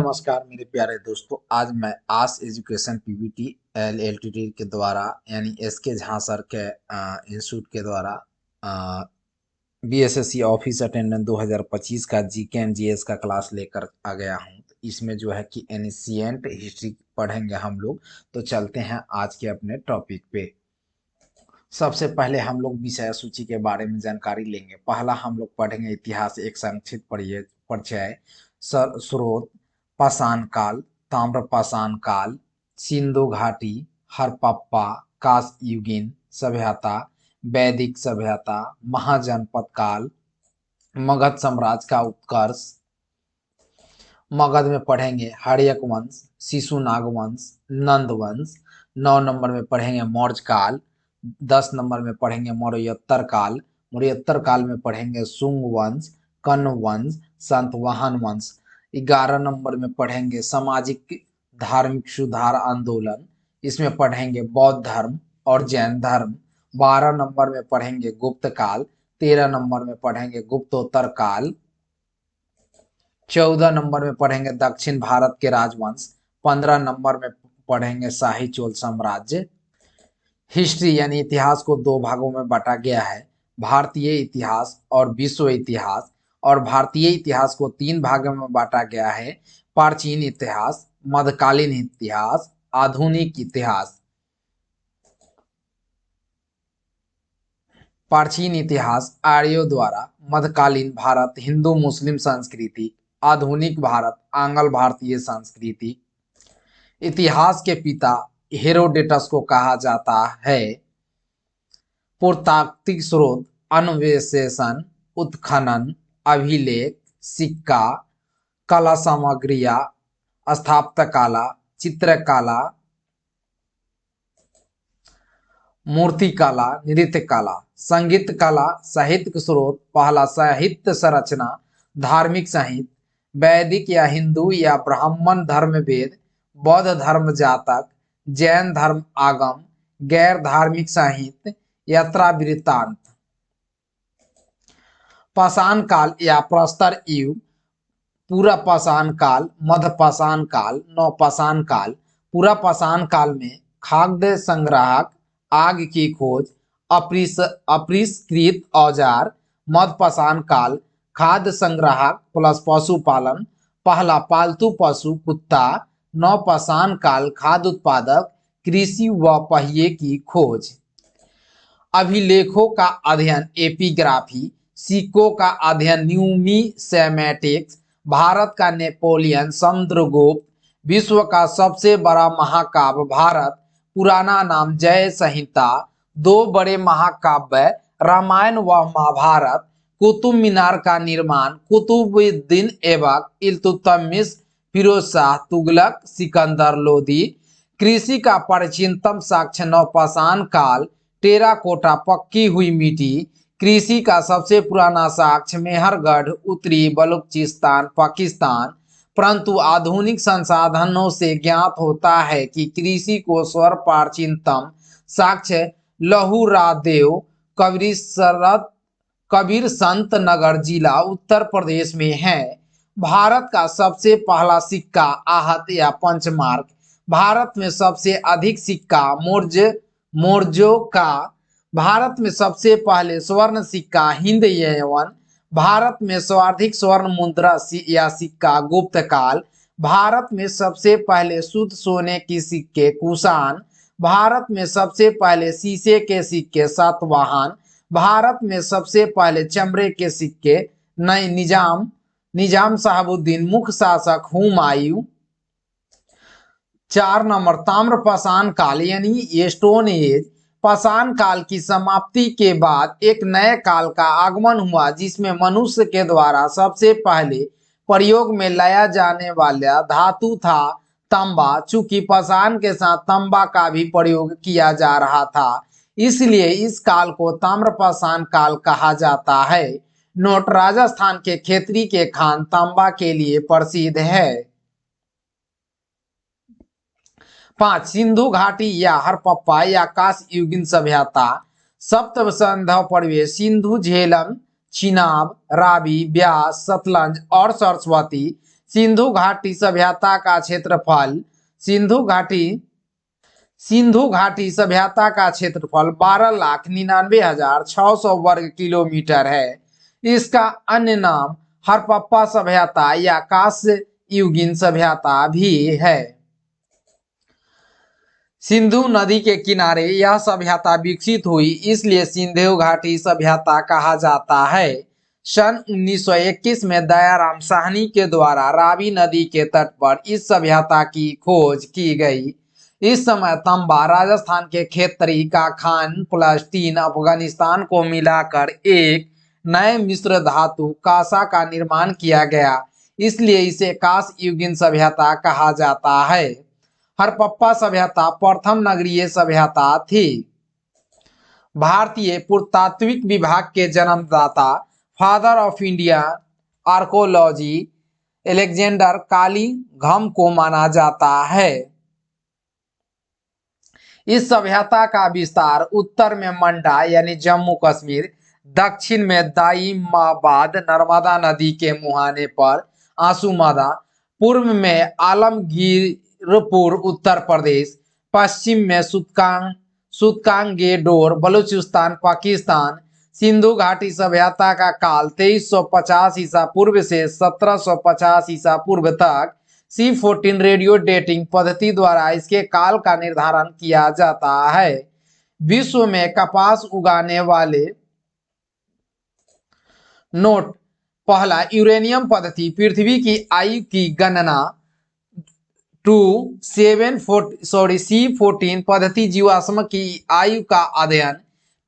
नमस्कार मेरे प्यारे दोस्तों। आज मैं आस एजुकेशन पीवीटी एलटीडी के द्वारा यानी एसके झा सर के इंस्टीट्यूट के द्वारा बीएसएससी ऑफिस अटेंडेंट 2025 का जीके एंड जीएस का क्लास लेकर आ गया हूं। तो इसमें जो है कि एनिशिएंट हिस्ट्री पढ़ेंगे हम लोग। तो चलते हैं आज के अपने टॉपिक पे। सबसे पहले हम लोग विषय सूची के बारे में जानकारी लेंगे। पहला हम लोग पढ़ेंगे इतिहास, एक संक्षिप्त परिचय, स्रोत, पाषाण काल, ताम्र पाषाण काल, सिंधु घाटी, हड़प्पा, कांस्ययुगीन सभ्यता, वैदिक सभ्यता, महाजनपद काल, मगध साम्राज्य का उत्कर्ष। मगध में पढ़ेंगे हर्यक वंश, शिशुनाग वंश, नंद वंश। 9 नंबर में पढ़ेंगे मौर्य काल। 10 नंबर में पढ़ेंगे मौर्योत्तर काल। मौर्योत्तर काल में पढ़ेंगे शुंग वंश, कण्व वंश, सातवाहन वंश। 11 नंबर में पढ़ेंगे सामाजिक धार्मिक सुधार आंदोलन। इसमें पढ़ेंगे बौद्ध धर्म और जैन धर्म। 12 नंबर में पढ़ेंगे गुप्त काल। 13 नंबर में पढ़ेंगे गुप्तोत्तर काल। 14 नंबर में पढ़ेंगे दक्षिण भारत के राजवंश। 15 नंबर में पढ़ेंगे शाही चोल साम्राज्य। हिस्ट्री यानी इतिहास को 2 भागों में बांटा गया है, भारतीय इतिहास और विश्व इतिहास। और भारतीय इतिहास को 3 भागों में बांटा गया है, प्राचीन इतिहास, मध्यकालीन इतिहास, आधुनिक इतिहास। प्राचीन इतिहास आर्यों द्वारा, मध्यकालीन भारत हिंदू मुस्लिम संस्कृति, आधुनिक भारत आंग्ल भारतीय संस्कृति। इतिहास के पिता हेरोडेटस को कहा जाता है। पुरातात्विक स्रोत, अन्वेषण, उत्खनन, अभिलेख, सिक्का, कला सामग्रियां, स्थापत्यकला, चित्रकला, मूर्तिकला, नृत्यकला, संगीत कला। साहित्य स्रोत, पहला साहित्य संरचना, धार्मिक साहित्य, वैदिक या हिंदू या ब्राह्मण धर्म वेद, बौद्ध धर्म जातक, जैन धर्म आगम, गैर धार्मिक साहित्य, यात्रा वृत्तांत। पाषाण काल या प्रस्तर युग, पूरा पाषाण काल, मध्य पाषाण काल, नवपाषाण काल। पूरा पाषाण काल में खाद्य संग्राहक, आग की खोज, अपरिष्कृत औजार। मध्य पाषाण काल खाद्य संग्राहक प्लस पशुपालन, पहला पालतू पशु कुत्ता। नवपाषाण काल खाद्य उत्पादक, कृषि व पहिए की खोज। अभिलेखों का अध्ययन एपिग्राफी, सिक्कों का अध्ययन न्यूमिसेमेटिक्स। भारत का नेपोलियन समुद्रगुप्त। विश्व का सबसे बड़ा महाकाव्य भारत, पुराना नाम जय संहिता। 2 बड़े महाकाव्य रामायण व महाभारत। कुतुब मीनार का निर्माण कुतुबुद्दीन ऐबक, इल्तुतमिश, फिरोज शाह तुगलक, सिकंदर लोदी। कृषि का प्राचीनतम साक्ष्य नवपाषाण काल, टेराकोटा पक्की हुई मिट्टी। कृषि का सबसे पुराना साक्ष्य मेहरगढ़, उत्तरी बलूचिस्तान, पाकिस्तान। परंतु आधुनिक संसाधनों से ज्ञात होता है कि कृषि को स्वर प्राचीनतम साक्ष्य लहुरादेव कबीर संत नगर जिला उत्तर प्रदेश में है। भारत का सबसे पहला सिक्का आहत या पंचमार्क। भारत में सबसे अधिक सिक्का मौर्यों का। भारत में सबसे पहले स्वर्ण सिक्का हिंद यवन। भारत में सर्वाधिक स्वर्ण मुद्रा या सिक्का गुप्त काल। भारत में सबसे पहले शुद्ध सोने की सिक्के कुषाण। भारत में सबसे पहले शीशे के सिक्के सातवाहन। भारत में सबसे पहले चमड़े के सिक्के निजाम शहाबुद्दीन, मुख्य शासक हुमायूं। 4 नंबर ताम्र पाषाण काल यानी स्टोन एज। पाषाण काल की समाप्ति के बाद एक नए काल का आगमन हुआ जिसमें मनुष्य के द्वारा सबसे पहले प्रयोग में लाया जाने वाला धातु था तांबा। चूंकि पाषाण के साथ तांबा का भी प्रयोग किया जा रहा था, इसलिए इस काल को ताम्रपाषाण काल कहा जाता है। नोट, राजस्थान के खेतरी के खान तांबा के लिए प्रसिद्ध है। 5 सिंधु घाटी या हड़प्पा या कांस्ययुगीन सभ्यता। सप्त सिंधु परिवेश सिंधु, झेलम, चिनाब, रावी, ब्यास, सतलज और सरस्वती। सिंधु घाटी सभ्यता का क्षेत्रफल सिंधु घाटी सभ्यता का क्षेत्रफल 12,99,600 वर्ग किलोमीटर है। इसका अन्य नाम हड़प्पा सभ्यता या कांस्य युगीन सभ्यता भी है। सिंधु नदी के किनारे यह सभ्यता विकसित हुई, इसलिए सिंधु घाटी सभ्यता कहा जाता है। सन 1921 में दयाराम साहनी के द्वारा रावी नदी के तट पर इस सभ्यता की खोज की गई। इस समय तांबा राजस्थान के खेतरी का खान प्लस 3 अफगानिस्तान को मिलाकर एक नए मिश्र धातु कांसा का निर्माण किया गया, इसलिए इसे कांस्य युगीन सभ्यता कहा जाता है। हड़प्पा सभ्यता प्रथम नगरीय सभ्यता थी। भारतीय पुरातात्विक विभाग के जन्मदाता, father of India archaeology, Alexander Cunningham को माना जाता है। इस सभ्यता का विस्तार उत्तर में मंडा यानी जम्मू कश्मीर, दक्षिण में दाइमाबाद नर्मदा नदी के मुहाने पर आंसुमादा, पूर्व में आलमगीरपुर उत्तर प्रदेश, पश्चिम में सुतकांगेडोर बलूचिस्तान पाकिस्तान। सिंधु घाटी सभ्यता का काल 2350 ईसा पूर्व से 1750 ईसा पूर्व तक C14 रेडियो डेटिंग पद्धति द्वारा इसके काल का निर्धारण किया जाता है। विश्व में कपास उगाने वाले नोट पहला यूरेनियम पद्धति पृथ्वी की आयु की गणना C14 पद्धति जीवाश्म की आयु का अध्ययन,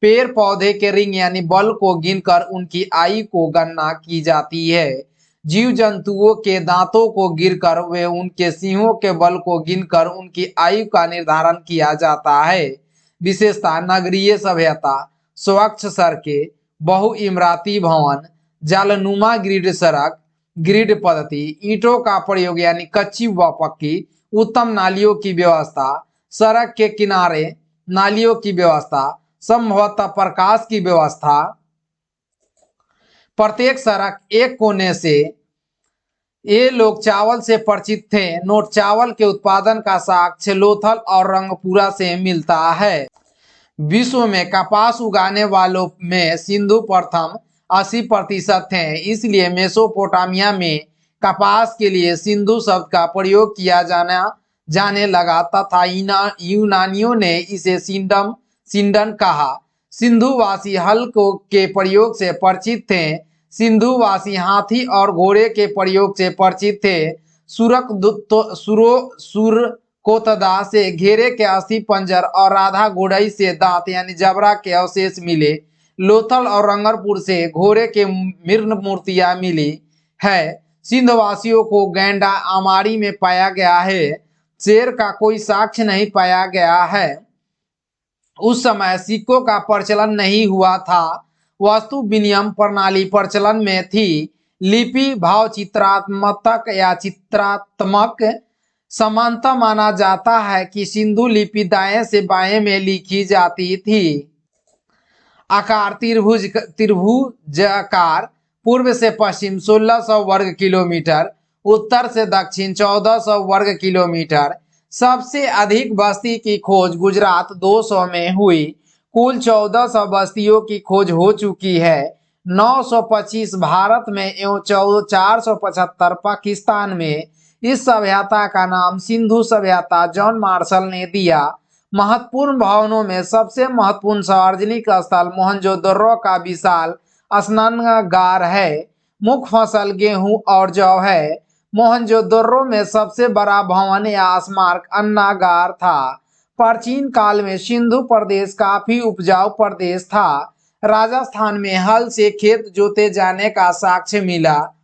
पेड़ पौधे के रिंग यानी बल को गिनकर उनकी आयु को गणना की जाती है। जीव जंतुओं के दांतों को गिनकर वे उनके सिंहों के बल को गिनकर उनकी आयु का निर्धारण किया जाता है। विशेषता नगरीय सभ्यता, स्वच्छ सड़कें, बहुइमारती भवन, जालनुमा ग्रिड सड़क, ग्रिड पद्धति, ईंटों का प्रयोग यानी कच्ची व पक्की, उत्तम नालियों की व्यवस्था, सड़क के किनारे नालियों की व्यवस्था, संभवतः प्रकाश की व्यवस्था, प्रत्येक सड़क एक कोने से। ये लोग चावल से परिचित थे। नोट दाल के उत्पादन का साक्ष्य लोथल और रंगपुरा से मिलता है। विश्व में कपास उगाने वालों में सिंधु प्रथम 80% थे, इसलिए मेसोपोटामिया में कपास के लिए सिंधु शब्द का प्रयोग किया जाने लगा तथा यूनानियों ने इसे सिंडन कहा। सिंधुवासी हल के प्रयोग से परिचित थे। सिंधुवासी हाथी और घोड़े के प्रयोग से परिचित थे। सुरकोतदा से घेरे के अस्थि पंजर और राधा घोड़ई से दांत यानी जबड़ा के अवशेष मिले। लोथल और रंगरपुर से घोड़े के मृण मूर्तियां मिली है। सिंधवासियों को गैंडा आमारी में पाया गया है। शेर का कोई साक्ष्य नहीं पाया गया है। उस समय सिक्कों का प्रचलन नहीं हुआ था। वस्तु विनिमय प्रणाली प्रचलन में थी। लिपि भाव चित्रात्मक या चित्रात्मक समानता माना जाता है कि सिंधु लिपि दाएं से बाएं में लिखी जाती थी। आकार त्रिभुजाकार, पूर्व से पश्चिम 1600 वर्ग किलोमीटर, उत्तर से दक्षिण 1400 वर्ग किलोमीटर। सबसे अधिक बस्ती की खोज गुजरात 200 में हुई। कुल 1400 बस्तियों की खोज हो चुकी है। 925 भारत में एवं 475 पाकिस्तान में। इस सभ्यता का नाम सिंधु सभ्यता जॉन मार्शल ने दिया। महत्वपूर्ण भवनों में सबसे महत्वपूर्ण सार्वजनिक स्थल मोहनजोदड़ो का विशाल स्नानागार है। मुख्य फसल गेहूं और जौ है। मोहनजोदड़ो में सबसे बड़ा भवन या स्मारक अन्नागार था। प्राचीन काल में सिंधु प्रदेश काफी उपजाऊ प्रदेश था। राजस्थान में हल से खेत जोते जाने का साक्ष्य मिला।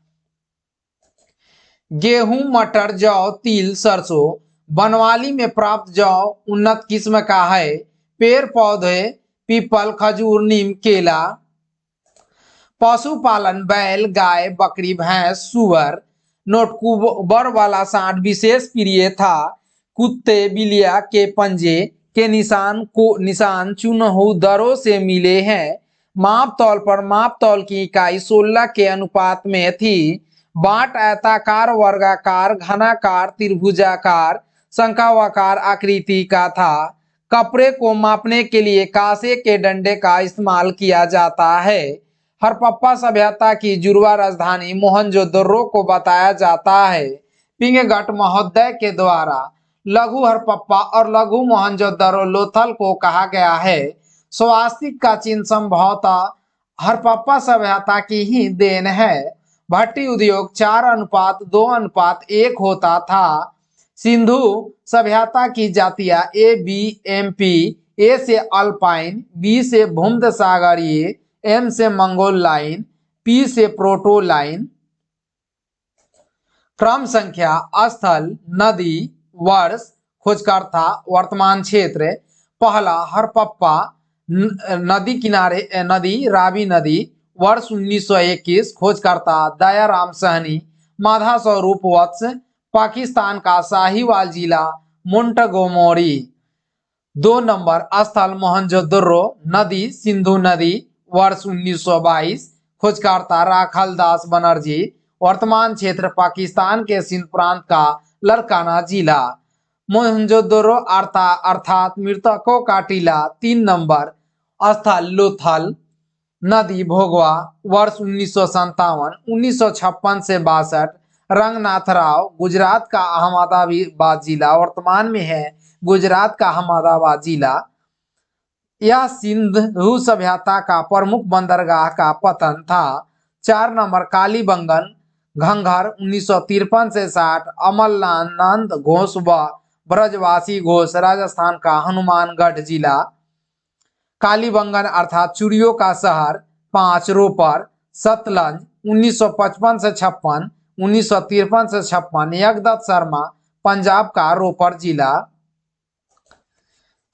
गेहूं, मटर, जौ, तिल, सरसों। बनवाली में प्राप्त जौ उन्नत किस्म का है। पेड़ पौधे पीपल, खजूर, नीम, केला। पशुपालन बैल, गाय, बकरी, भैंस, सुअर। नोटकुबर वाला सांड विशेष प्रिय था। कुत्ते बिल्लियां के पंजे के निशान चुनहदरों से मिले हैं। माप तौल पर माप तौल की इकाई 16 के अनुपात में थी। बांट आयताकार, वर्गाकार, घनाकार, त्रिभुजाकार, शंखाकार आकृति का था। कपड़े को मापने के लिए कांसे के डंडे का इस्तेमाल किया जाता है। हड़प्पा सभ्यता की जुड़वा राजधानी मोहनजोदड़ो को बताया जाता है पिंगलट महोदय के द्वारा। लघु हड़प्पा और लघु मोहनजोदड़ो लोथल को कहा गया है। स्वास्तिक का चिन्ह संभवतः हड़प्पा सभ्यता की ही देन है। भट्टी उद्योग 4:2:1 होता था। सिंधु सभ्यता की जातियां ए बी एम पी, ए से अल्पाइन, बी से भूमध्य सागरीय, एम से मंगोल लाइन, पी से प्रोटो लाइन। क्रम संख्या, स्थल, नदी, वर्ष, खोजकर्ता, वर्तमान क्षेत्र। पहला हड़प्पा, नदी किनारे नदी रावी नदी, वर्ष 1921, खोजकर्ता दयाराम सहनी, माधा स्वरूप वत्स, पाकिस्तान का साहिवाल जिला मोंटगोमरी। 2 नंबर स्थल मोहनजोदड़ो नदी सिंधु नदी, वर्ष 1922, खोजकर्ता राखालदास बनर्जी, वर्तमान क्षेत्र पाकिस्तान के सिंध प्रांत का लड़काना जिला। मोहनजोदड़ो अर्थात मृतकों का टीला। 3 नंबर स्थल लोथल नदी भोगवा, वर्ष 1957, 1956 से 62, रंगनाथ राव, गुजरात का अहमदाबाद जिला, वर्तमान में है गुजरात का अहमदाबाद जिला। यह सिंधु सभ्यता का प्रमुख बंदरगाह का पतन था। 4 नंबर कालीबंगन घंघर, 1953 से 60, अमलनानंद घोष व ब्रजवासी घोष, राजस्थान का हनुमानगढ़ जिला। कालीबंगन अर्थात चूड़ियों का शहर। 5 रोपर सतलज, 1955 से 56, 1953 से 56, यज्ञदत्त शर्मा, पंजाब का रोपर जिला।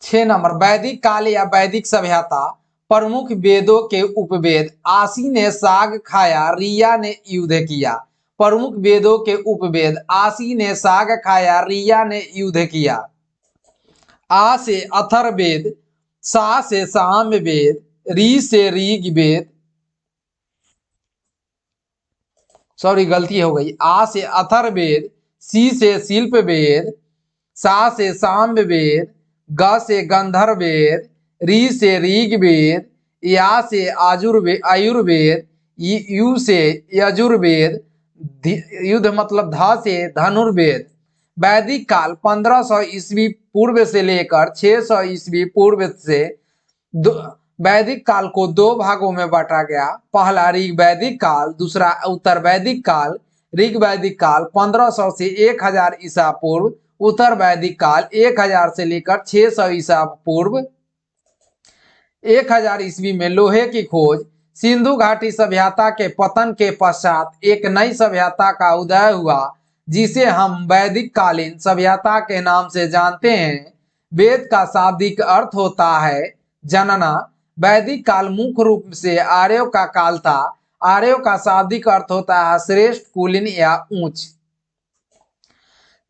6 नंबर वैदिक काल या वैदिक सभ्यता। प्रमुख वेदों के उपवेद। आसी ने साग खाया, रिया ने युद्ध किया। प्रमुख वेदों के उपवेद। आसी ने साग खाया, रिया ने युद्ध किया। आ से अथर्ववेद, सा से सामवेद, री से ऋग्वेद, सॉरी गलती हो गई। आ से अथर्ववेद, सी से शिल्पवेद, सा से सामवेद, ग से गंधर्ववेद, री से ऋग्वेद, या से आयुर्वेद, यू से यजुर्वेद, युद्ध मतलब ध से धनुर्वेद। वैदिक काल 1500 ईस्वी पूर्व से लेकर 600 ईस्वी पूर्व से वैदिक काल को 2 भागों में बांटा गया। पहला ऋग वैदिक काल, दूसरा उत्तर वैदिक काल। ऋग वैदिक काल 1500 से 1000 ईसा पूर्व, उत्तर वैदिक काल 1000 से लेकर 600 ईसा पूर्व। 1000 ईस्वी में लोहे की खोज। सिंधु घाटी सभ्यता के पतन के पश्चात एक नई सभ्यता का उदय हुआ जिसे हम वैदिक कालीन सभ्यता के नाम से जानते हैं। वेद का शाब्दिक अर्थ होता है जनना। वैदिक काल मुख्य रूप से आर्यों का काल था। आर्यों का शाब्दिक अर्थ होता है श्रेष्ठ, कुलीन या उच्च।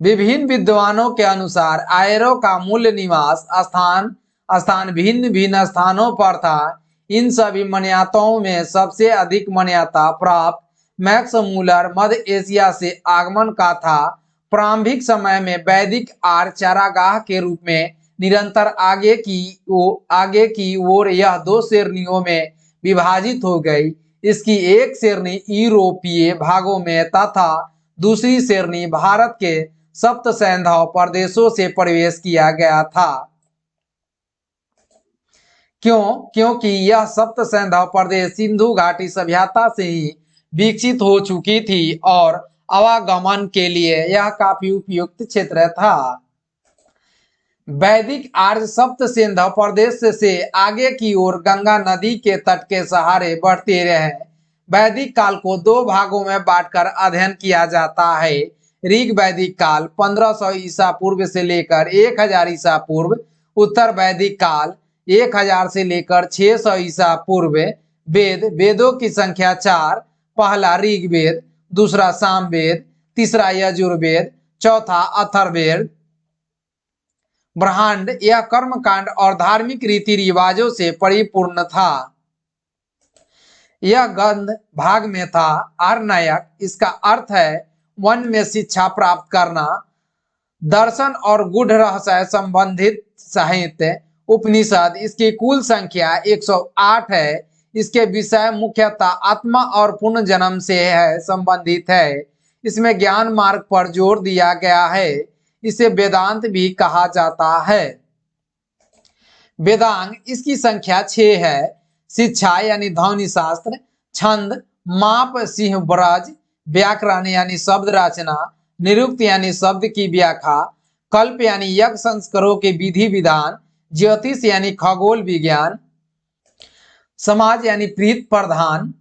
विभिन्न विद्वानों के अनुसार आर्यों का मूल निवास स्थान भिन्न भिन्न स्थानों पर था। इन सभी मान्यताओं में सबसे अधिक मान्यता प्राप्त मैक्स मूलर मध्य एशिया से आगमन का था। प्रारंभिक समय में वैदिक आर्य चारागाह के रूप में निरंतर आगे की ओर यह 2 श्रेणियों में विभाजित हो गई। इसकी एक श्रेणी यूरोपीय भागों में तथा दूसरी श्रेणी भारत के सप्त सैंधव प्रदेशों से प्रवेश किया गया था। क्योंकि यह सप्त सैंधव प्रदेश सिंधु घाटी सभ्यता से ही विकसित हो चुकी थी और आवागमन के लिए यह काफी उपयुक्त क्षेत्र था। वैदिक आर्य सप्त सिंधु प्रदेश से आगे की ओर गंगा नदी के तट के सहारे बढ़ते रहे। वैदिक काल को 2 भागों में बांटकर अध्ययन किया जाता है। ऋग वैदिक काल 1500 ईसा पूर्व से लेकर 1000 ईसा पूर्व। उत्तर वैदिक काल 1000 से लेकर 600 ईसा पूर्व। वेदों की संख्या 4। पहला ऋग्वेद, दूसरा सामवेद, तीसरा यजुर्वेद, चौथा अथर्ववेद। ब्रह्मांड यह कर्मकांड और धार्मिक रीति रिवाजों से परिपूर्ण था। यह गंध भाग में था। आरनायक इसका अर्थ है वन में शिक्षा प्राप्त करना। दर्शन और गूढ़ रहस्य संबंधित साहित्य। उपनिषद इसकी कुल संख्या 108 है। इसके विषय मुख्यतः आत्मा और पुनर्जन्म से है संबंधित है। इसमें ज्ञान मार्ग पर जोर दिया गया है। इसे वेदांत भी कहा जाता है। वेदांग इसकी संख्या 6 है। शिक्षा यानी ध्वनि शास्त्र, छंद, माप, सिंह ब्रज, व्याकरण यानी शब्द रचना, निरुक्त यानी शब्द की व्याख्या, कल्प यानी यज्ञ संस्कारों के विधि विधान, ज्योतिष यानी खगोल विज्ञान, समाज यानी प्रीत प्रधान।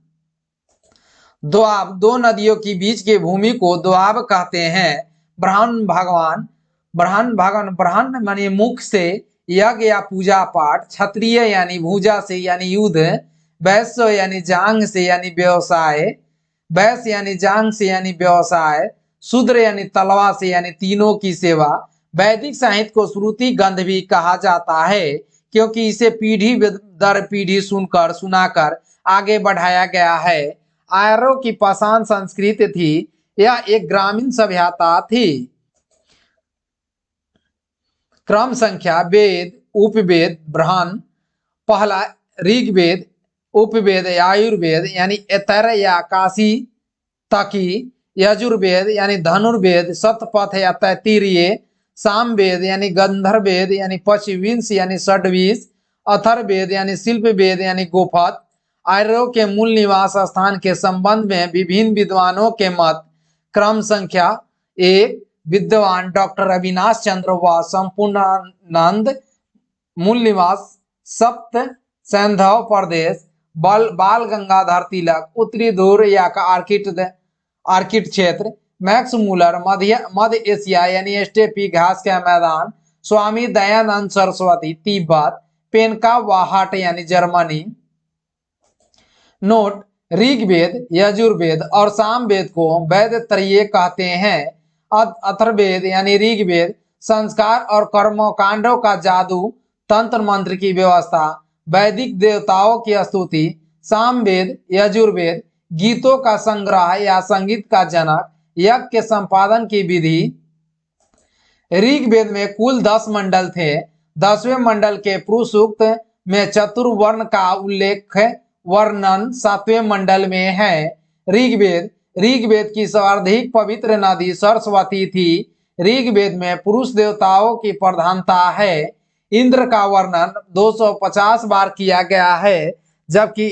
द्वाब दो नदियों के बीच की भूमि को द्वाब कहते हैं। ब्राह्मण भगवान, ब्राह्मण माने मुख से यज्ञ या पूजा पाठ, क्षत्रिय यानी भुजा से यानी युद्ध, वैश्य यानी जांग से यानी व्यवसाय, वैश्य यानी जांग से यानी व्यवसाय, शूद्र यानी तलवा से यानी तीनों की सेवा। वैदिक साहित्य को श्रुति गंध भी कहा जाता है क्योंकि इसे पीढ़ी दर पीढ़ी सुनकर सुनाकर आगे बढ़ाया गया है। आर्यों की पाषाण संस्कृति थी। यह एक ग्रामीण सभ्यता थी। क्रम संख्या वेद, उपवेद, ब्राह्मण। पहला ऋग्वेद, उपवेद आयुर्वेद यानी एतर या काशी तकी, यजुर्वेद यानी धनुर्वेद शतपथ या तैत्तिरीय, सामवेद यानी गंधर्वेद यानी पश्चिविंश यानी षड्विश, अथर्ववेद यानी शिल्प वेद यानी गोपथ। आर्यों के मूल निवास स्थान के संबंध में विभिन्न विद्वानों के मत। क्रम संख्या 1 विद्वान डॉक्टर अविनाश चंद्र व संपूर्णानंद। मूल निवास सप्त सैंधव प्रदेश। बाल गंगाधर तिलक उत्तरी ध्रुव या का आर्किट क्षेत्र। मैक्स मूलर मध्य एशिया यानी स्टेपी घास का मैदान। स्वामी दयानंद सरस्वती तिब्बत। पेनका वाहट यानी जर्मनी। नोट ऋग्वेद, यजुर्वेद और सामवेद को वेद त्रयीय कहते हैं। अथर्ववेद यानी ऋग्वेद संस्कार और कर्मकांडों का जादू, तंत्र मंत्र की व्यवस्था, वैदिक देवताओं की स्तुति। सामवेद, यजुर्वेद गीतों का संग्रह या संगीत का जनक, यज्ञ के संपादन की विधि। ऋग्वेद में कुल 10 मंडल थे। 10वें मंडल के पुरुष सूक्त में चतुर्वर्ण का उल्लेख वर्णन 7वें मंडल में है। ऋग्वेद की सर्वाधिक पवित्र नदी सरस्वती थी। ऋग्वेद में पुरुष देवताओं की प्रधानता है। इंद्र का वर्णन 250 बार किया गया है, जबकि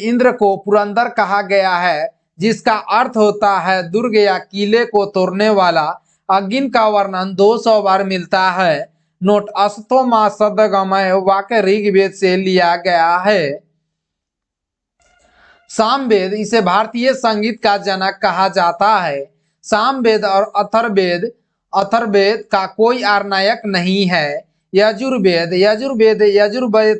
इंद्र को पुरंदर कहा गया है, जिसका अर्थ होता है दुर्ग या किले को तोड़ने वाला। अग्नि का वर्णन 200 बार मिलता है। नोट अस्तो मा सदगमय वाक्य ऋग्वेद से लिया गया है। सामवेद इसे भारतीय संगीत का जनक कहा जाता है। सामवेद और अथर्ववेद का कोई आरनायक नहीं है। यजुर्वेद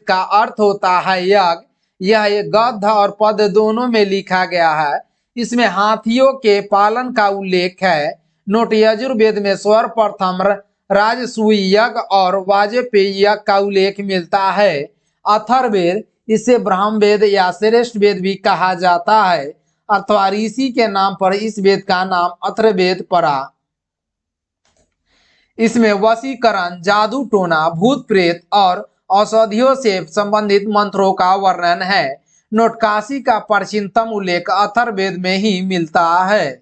का अर्थ होता है यज्ञ। यह एक गद्य और पद दोनों में लिखा गया है। इसमें हाथियों के पालन का उल्लेख है। नोट यजुर्वेद में सर्वप्रथम राजसूय यज्ञ और वाजपेयी यज्ञ का उल्लेख मिलता है। अथर्ववेद इसे ब्रह्मवेद या श्रेष्ठ वेद भी कहा जाता है अथवा ऋषि के नाम पर इस वेद का नाम अथर्ववेद पड़ा। इसमें वशीकरण, जादू टोना, भूत प्रेत और औषधियों से संबंधित मंत्रों का वर्णन है। नोट काशी का प्राचीनतम उल्लेख अथर्ववेद में ही मिलता है।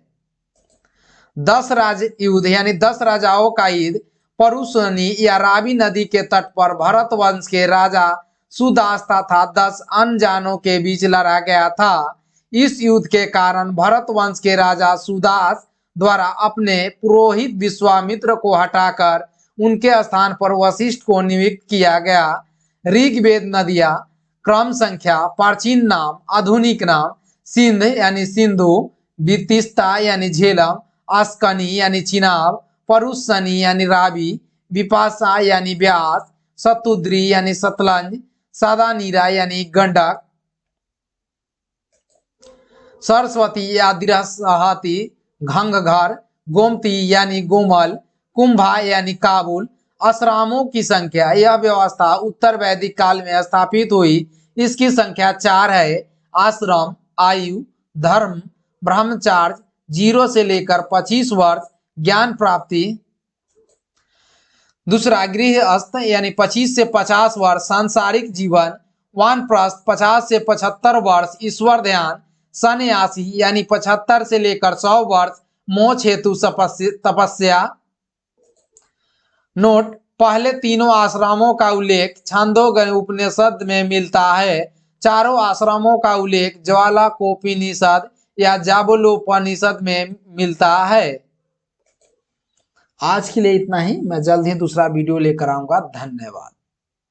10 राज युद्ध यानी 10 राजाओं का युद्ध परुशनी या रावी नदी के तट पर भरत वंश के राजा सुदास तथा 10 अनजानों के बीच लड़ा गया था। इस युद्ध के कारण भरत वंश के राजा सुदास द्वारा अपने पुरोहित विश्वामित्र को हटाकर उनके स्थान पर वशिष्ठ को नियुक्त किया गया। ऋग्वेद नदियां क्रम संख्या, प्राचीन नाम, आधुनिक नाम। सिंध यानी सिंधु, वितिस्ता यानी झेलम, अस्कनी यानी चिनाब, परुशनी यानी रावी, विपाशा यानी ब्यास, सतुद्री यानी सतलज, सादानीरा यानी गंडक, सरस्वती या दिरहती घंघघर, गोमती यानी गोमल, कुंभा यानी काबुल। आश्रमों की संख्या, यह व्यवस्था उत्तर वैदिक काल में स्थापित हुई। इसकी संख्या 4 है। आश्रम, आयु, धर्म, ब्रह्मचार्य, 0 से लेकर 25 वर्ष, ज्ञान प्राप्ति। दूसरा गृहस्थ यानी 25 से 50 वर्ष, सांसारिक जीवन। वानप्रस्थ 50 से 75 वर्ष, ईश्वर ध्यान। सन्यासी यानी 75 से लेकर 100 वर्ष, मोक्ष हेतु तपस्या। नोट: पहले तीनों आश्रमों का उल्लेख छांदोग्य उपनिषद में मिलता है। चारों आश्रमों का उल्लेख ज्वालाकोपनिषद या जाबलोपनिषद में मिलता है। आज के लिए इतना ही। मैं जल्द ही दूसरा वीडियो लेकर आऊंगा। धन्यवाद।